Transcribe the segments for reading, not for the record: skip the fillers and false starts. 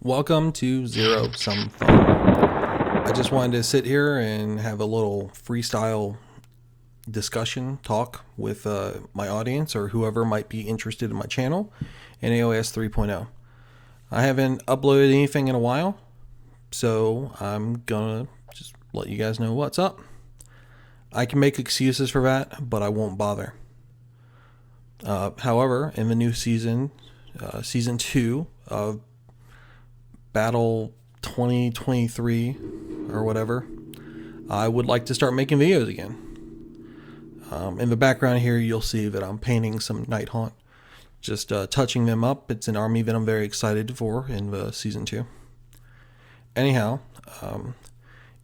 Welcome to Zero Sum Fun. I just wanted to sit here and have a little freestyle discussion talk with my audience or whoever might be interested in my channel in AOS 3.0. I haven't uploaded anything in a while, so I'm gonna just let you guys know what's up. I can make excuses for that, but I won't bother. However, in the new season, season 2 of Battle 2023 or whatever, I would like to start making videos again. In the background here, you'll see that I'm painting some Nighthaunt, just touching them up. It's an army that I'm very excited for in the season 2. Anyhow,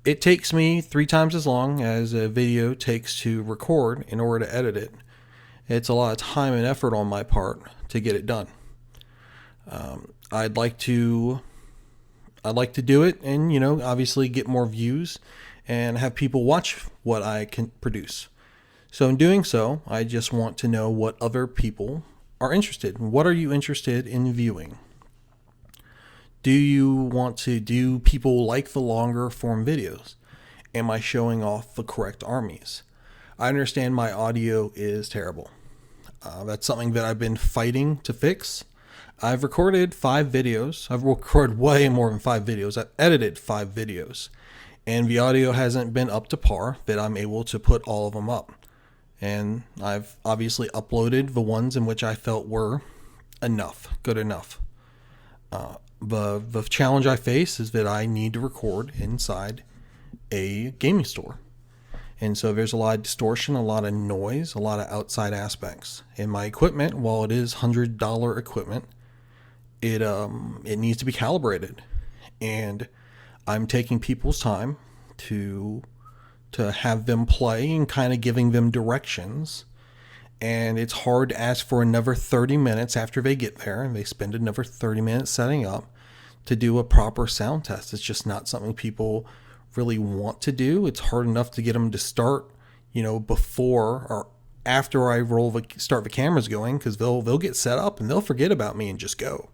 it takes me 3 times as long as a video takes to record in order to edit it. It's a lot of time and effort on my part to get it done. I'd like to do it and, obviously get more views and have people watch what I can produce. So in doing so, I just want to know what other people are interested in. What are you interested in viewing? Do people like the longer form videos? Am I showing off the correct armies? I understand my audio is terrible. That's something that I've been fighting to fix. I've recorded 5 videos. I've recorded way more than 5 videos. I've edited 5 videos. And the audio hasn't been up to par that I'm able to put all of them up. And I've obviously uploaded the ones in which I felt were good enough. The challenge I face is that I need to record inside a gaming store. And so there's a lot of distortion, a lot of noise, a lot of outside aspects. And my equipment, while it is $100 equipment, it needs to be calibrated. And I'm taking people's time to have them play and kind of giving them directions. And it's hard to ask for another 30 minutes after they get there and they spend another 30 minutes setting up to do a proper sound test. It's just not something people really want to do. It's hard enough to get them to start, before or after I start the cameras going, because they'll get set up and they'll forget about me and just go,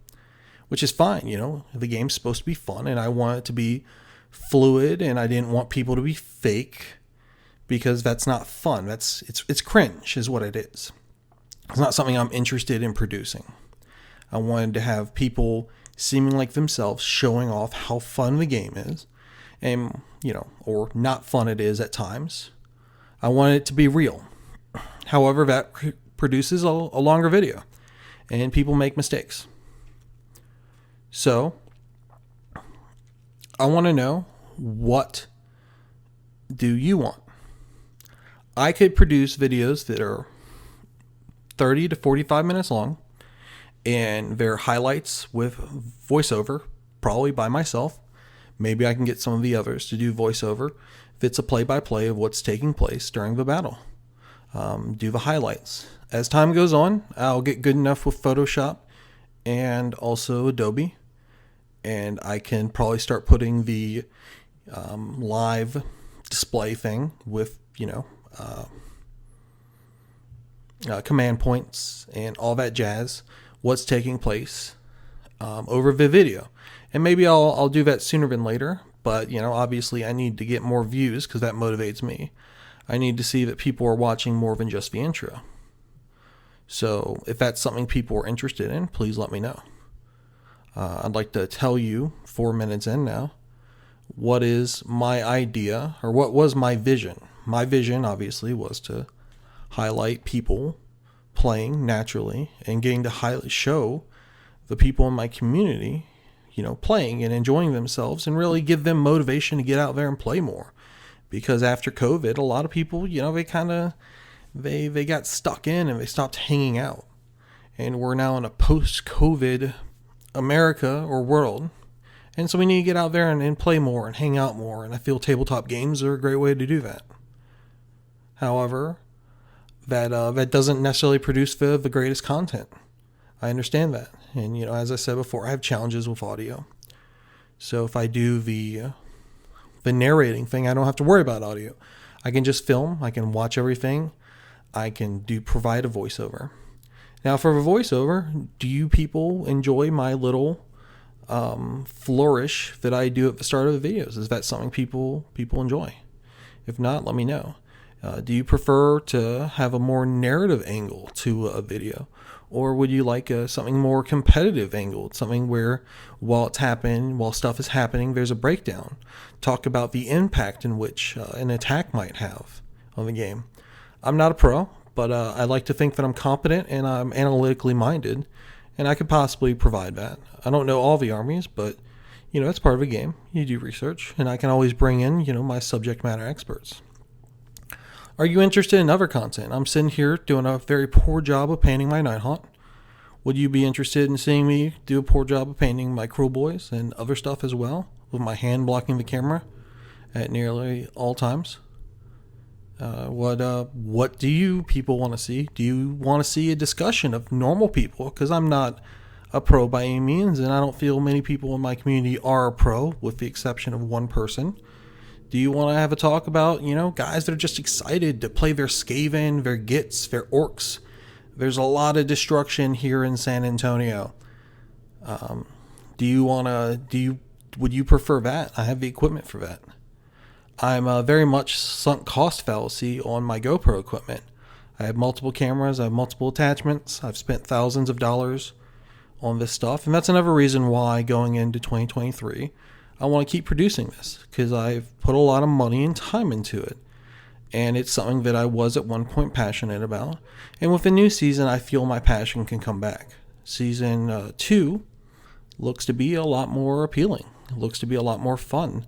which is fine. The game's supposed to be fun and I want it to be fluid, and I didn't want people to be fake because that's not fun. It's cringe is what it is. It's not something I'm interested in producing. I wanted to have people seeming like themselves, showing off how fun the game is, and or not fun it is at times. I want it to be real. However, that produces a longer video, and people make mistakes. So I want to know, what do you want? I could produce videos that are 30 to 45 minutes long, and they're highlights with voiceover, probably by myself. Maybe I can get some of the others to do voiceover if it's a play-by-play of what's taking place during the battle. Do the highlights. As time goes on, I'll get good enough with Photoshop and also Adobe, and I can probably start putting the live display thing with, command points and all that jazz, what's taking place over the video. And maybe I'll do that sooner than later, but obviously I need to get more views because that motivates me. I need to see that people are watching more than just the intro. So if that's something people are interested in, please let me know. I'd like to tell you, 4 minutes in now, what is my idea, or what was my vision. My vision obviously was to highlight people playing naturally and getting to show the people in my community playing and enjoying themselves, and really give them motivation to get out there and play more. Because after COVID, a lot of people, they got stuck in and they stopped hanging out. And we're now in a post-COVID America or world. And so we need to get out there and play more and hang out more. And I feel tabletop games are a great way to do that. However, that doesn't necessarily produce the greatest content. I understand that. And, as I said before, I have challenges with audio. So if I do the narrating thing, I don't have to worry about audio. I can just film. I can watch everything. I can provide a voiceover. Now, for the voiceover, do you people enjoy my little flourish that I do at the start of the videos. Is that something people enjoy? If not, let me know. Do you prefer to have a more narrative angle to a video? Or would you like something more competitive angle? Something where while stuff is happening, there's a breakdown. Talk about the impact in which an attack might have on the game. I'm not a pro, but I like to think that I'm competent and I'm analytically minded, and I could possibly provide that. I don't know all the armies, but it's part of a game. You do research, and I can always bring in my subject matter experts. Are you interested in other content? I'm sitting here doing a very poor job of painting my Nighthaunt. Would you be interested in seeing me do a poor job of painting my Cruel Boys and other stuff as well, with my hand blocking the camera at nearly all times? What do you people want to see? Do you want to see a discussion of normal people? Because I'm not a pro by any means, and I don't feel many people in my community are a pro, with the exception of one person. Do you want to have a talk about, guys that are just excited to play their Skaven, their Gits, their Orcs? There's a lot of destruction here in San Antonio. Would you prefer that? I have the equipment for that. I'm very much sunk cost fallacy on my GoPro equipment. I have multiple cameras, I have multiple attachments, I've spent thousands of dollars on this stuff, and that's another reason why going into 2023, I want to keep producing this, because I've put a lot of money and time into it, and it's something that I was at one point passionate about, and with the new season, I feel my passion can come back. Season 2 looks to be a lot more appealing. It looks to be a lot more fun.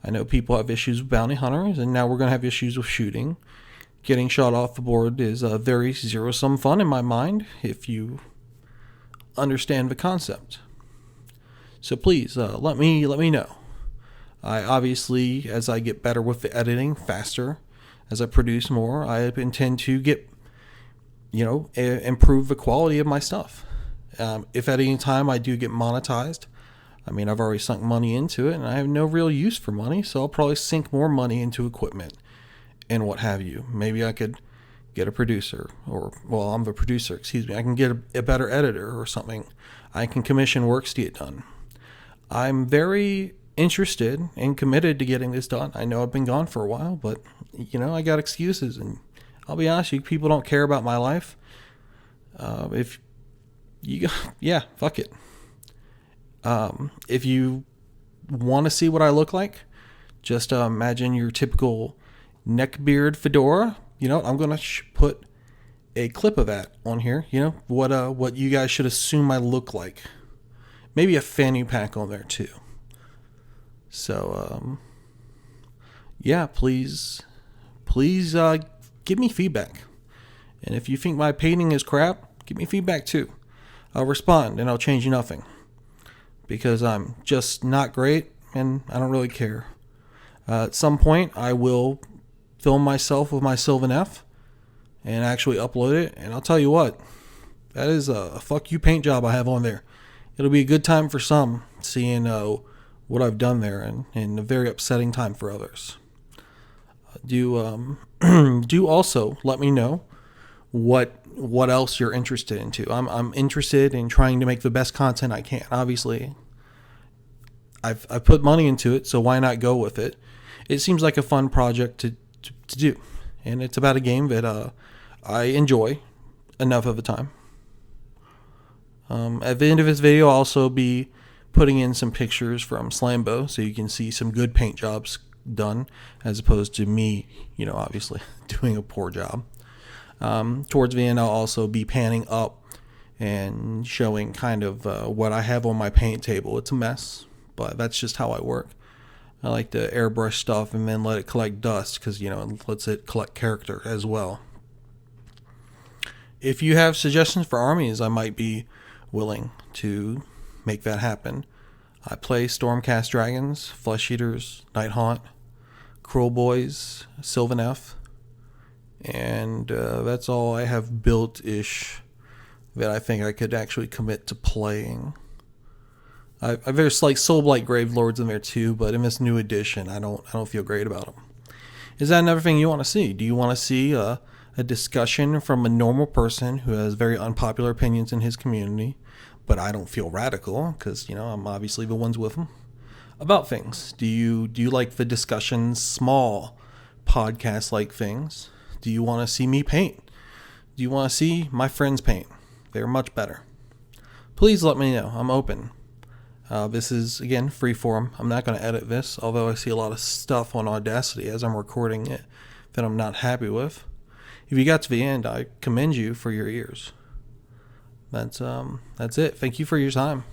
I know people have issues with bounty hunters, and now we're going to have issues with shooting. Getting shot off the board is a very zero-sum fun in my mind, if you understand the concept. So please, let me know. I obviously, as I get better with the editing, faster, as I produce more, I intend to get, improve the quality of my stuff. If at any time I do get monetized, I've already sunk money into it, and I have no real use for money, so I'll probably sink more money into equipment and what have you. Maybe I could get a producer, I'm the producer, I can get a better editor or something. I can commission works to get done. I'm very interested and committed to getting this done. I know I've been gone for a while, but, I got excuses, and I'll be honest, people don't care about my life. Fuck it. If you want to see what I look like, just imagine your typical neckbeard fedora. I'm going to put a clip of that on here. What you guys should assume I look like. Maybe a fanny pack on there too. So, please give me feedback. And if you think my painting is crap, give me feedback too. I'll respond, and I'll change nothing. Because I'm just not great, and I don't really care. At some point, I will film myself with my Sylvan F and actually upload it. And I'll tell you what, that is a fuck you paint job I have on there. It'll be a good time for some, seeing what I've done there, and a very upsetting time for others. Do also let me know what else you're interested into. I'm interested in trying to make the best content I can. Obviously, I've put money into it, so why not go with it? It seems like a fun project to do, and it's about a game that I enjoy enough of the time. At the end of this video, I'll also be putting in some pictures from Slambo, so you can see some good paint jobs done, as opposed to me, obviously doing a poor job. Towards the end, I'll also be panning up and showing kind of what I have on my paint table. It's a mess, but that's just how I work. I like to airbrush stuff and then let it collect dust, because, it lets it collect character as well. If you have suggestions for armies, I might be willing to make that happen. I play Stormcast Dragons, Flesh Eaters, Nighthaunt, Cruel Boys, Sylvan F, and that's all I have built-ish that I think I could actually commit to playing. There's like Soulblight Gravelords in there too, but in this new edition, I don't feel great about them. Is that another thing you want to see? Do you want to see a discussion from a normal person who has very unpopular opinions in his community, but I don't feel radical because, I'm obviously the ones with them, about things. Do you like the discussions, small podcast-like things? Do you want to see me paint? Do you want to see my friends paint? They're much better. Please let me know. I'm open. This is, again, free form. I'm not going to edit this, although I see a lot of stuff on Audacity as I'm recording it that I'm not happy with. If you got to the end, I commend you for your ears. That's it. Thank you for your time.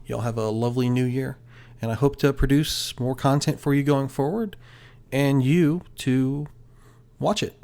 Y'all have a lovely new year, and I hope to produce more content for you going forward and you to watch it.